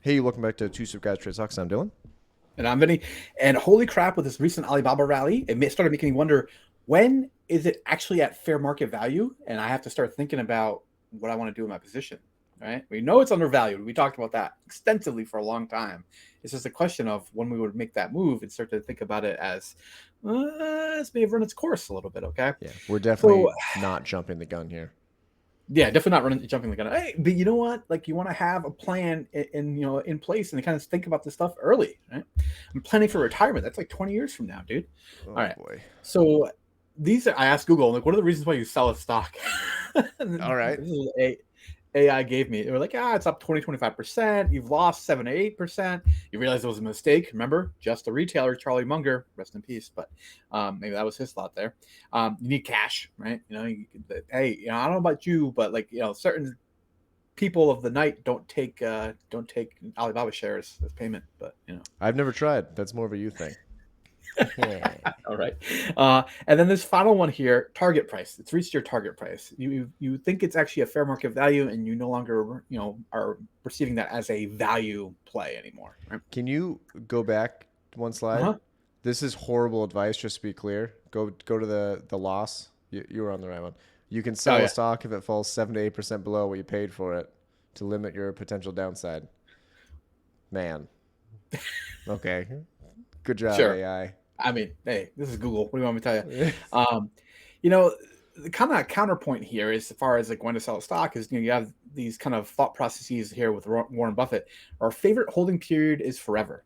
Hey, welcome back to Two Soup Guys Trade Talks. I'm Dylan. And I'm Vinny. And holy crap, with this recent Alibaba rally, started making me wonder, when is it actually at fair market value? And I have to start thinking about what I want to do in my position, right? We know it's undervalued. We talked about that extensively for a long time. It's just a question of when we would make that move and start to think about it as this may have run its course a little bit, okay? Yeah, we're So definitely not jumping the gun here. yeah, definitely not running jumping the gun. Hey, but you know what? Like, you want to have a plan in place and kind of think about this stuff early, right? I'm planning for retirement. That's like 20 years from now, dude. All Oh right. boy. So I asked Google, like, what are the reasons why you sell a stock? All right. This is AI gave me. They were like, it's up 20-25%. You've lost 7 to 8%. You realize it was a mistake. Remember, just the retailer, Charlie Munger, rest in peace. But maybe that was his thought there. You need cash, right? Hey, I don't know about you, but certain people of the night don't take Alibaba shares as payment. But I've never tried. That's more of a you thing. All right. And then this final one here, target price. It's reached your target price. You think it's actually a fair market value, and you no longer are perceiving that as a value play anymore. Right? Can you go back one slide? Uh-huh. This is horrible advice, just to be clear. Go to the loss. You were on the right one. You can Oh sell a yeah. stock if it falls 7 to 8% below what you paid for it to limit your potential downside. Man. Okay. Good job, Sure. AI. I mean, hey, this is Google. What do you want me to tell you? Yeah. You know, the kind of counterpoint here, as far as like when to sell a stock, is you have these kind of thought processes here with Warren Buffett. Our favorite holding period is forever,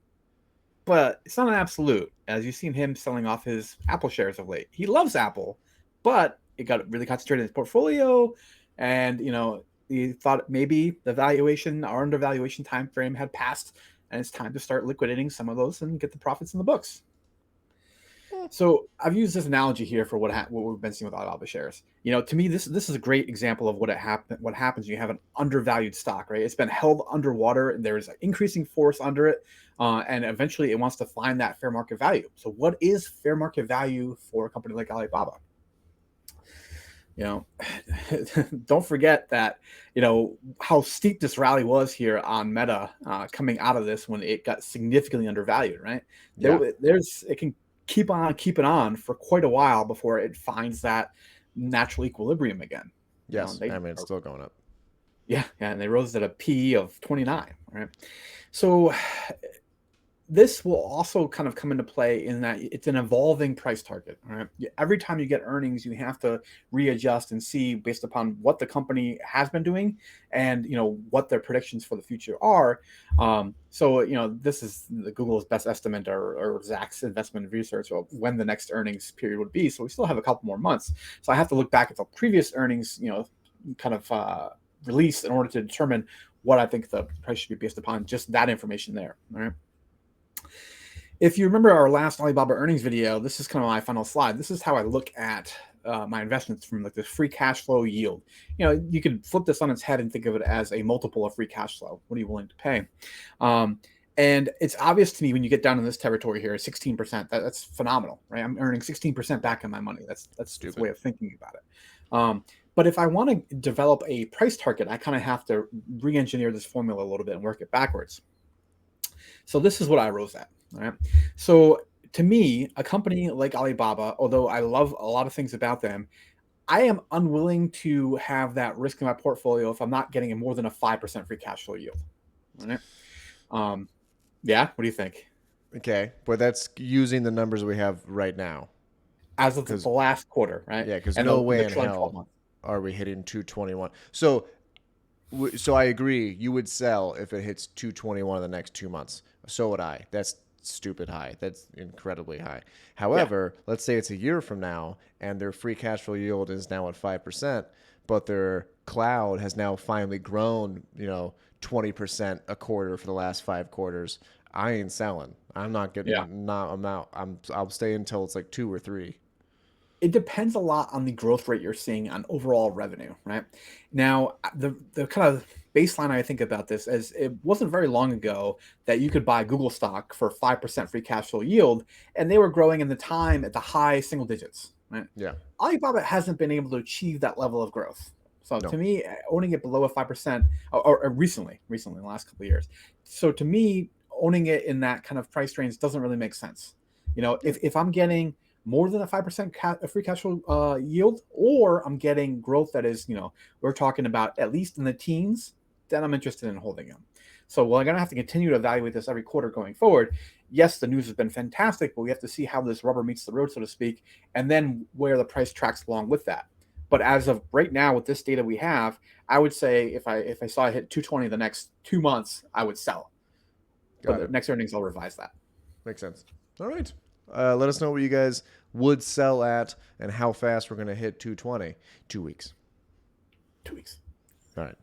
but it's not an absolute. As you've seen him selling off his Apple shares of late, he loves Apple, but it got really concentrated in his portfolio, and he thought maybe the valuation or undervaluation time frame had passed, and it's time to start liquidating some of those and get the profits in the books. So I've used this analogy here for what we've been seeing with Alibaba shares. To me, this is a great example of what happens when you have an undervalued stock, right? It's been held underwater, and there's an increasing force under it, and eventually it wants to find that fair market value. So what is fair market value for a company like Alibaba? Don't forget that how steep this rally was here on Meta coming out of this when it got significantly undervalued, right? Yeah. It can keep on keeping on for quite a while before it finds that natural equilibrium again. Yes. They I mean, it's still going up. yeah, and they rose at a P of 29, right? So this will also kind of come into play in that it's an evolving price target. Right? Every time you get earnings, you have to readjust and see based upon what the company has been doing and what their predictions for the future are. So this is the Google's best estimate or Zach's investment research of when the next earnings period would be. So we still have a couple more months. So I have to look back at the previous earnings, kind of released in order to determine what I think the price should be based upon just that information there. All right. If you remember our last Alibaba earnings video, this is kind of my final slide. This is how I look at my investments from like the free cash flow yield. You could flip this on its head and think of it as a multiple of free cash flow. What are you willing to pay? And it's obvious to me when you get down in this territory here, 16%. That's phenomenal, right? I'm earning 16% back on my money. That's the way Stupid. of thinking about it. But if I want to develop a price target, I kind of have to re-engineer this formula a little bit and work it backwards. So this is what I rose at. All right. So to me, a company like Alibaba, although I love a lot of things about them, I am unwilling to have that risk in my portfolio if I'm not getting a more than a 5% free cash flow yield. All right. Yeah. What do you think? Okay, but that's using the numbers we have right now. As of Because the last quarter, right? yeah, because And no the way in trailing 12 hell months. are we hitting 221. So I agree. You would sell if it hits 221 in the next 2 months. So would I. That's stupid high. That's incredibly high. Yeah. However, let's say it's a year from now and their free cash flow yield is now at 5%, but their cloud has now finally grown, 20% a quarter for the last 5 quarters. I ain't selling. I'm not Yeah. getting. Not. I'm out. I'll stay until it's like 2 or 3. It depends a lot on the growth rate you're seeing on overall revenue, right? Now, the kind of baseline I think about this is it wasn't very long ago that you could buy Google stock for 5% free cash flow yield, and they were growing in the time at the high single digits, right? Yeah. Alibaba hasn't been able to achieve that level of growth. So No. to me, owning it below a 5%, or recently, in the last couple of years. So to me, owning it in that kind of price range doesn't really make sense. Yeah. If I'm getting more than a 5% free cash flow yield, or I'm getting growth that is, we're talking about at least in the teens, then I'm interested in holding them. So we're going to have to continue to evaluate this every quarter going forward. Yes, the news has been fantastic, but we have to see how this rubber meets the road, so to speak, and then where the price tracks along with that. But as of right now, with this data we have, I would say if I saw it hit 220 the next 2 months, I would sell. But Got the it. next earnings, I'll revise that. Makes sense. All right. Let us know what you guys would sell at and how fast we're going to hit 220. 2 weeks. 2 weeks. All right.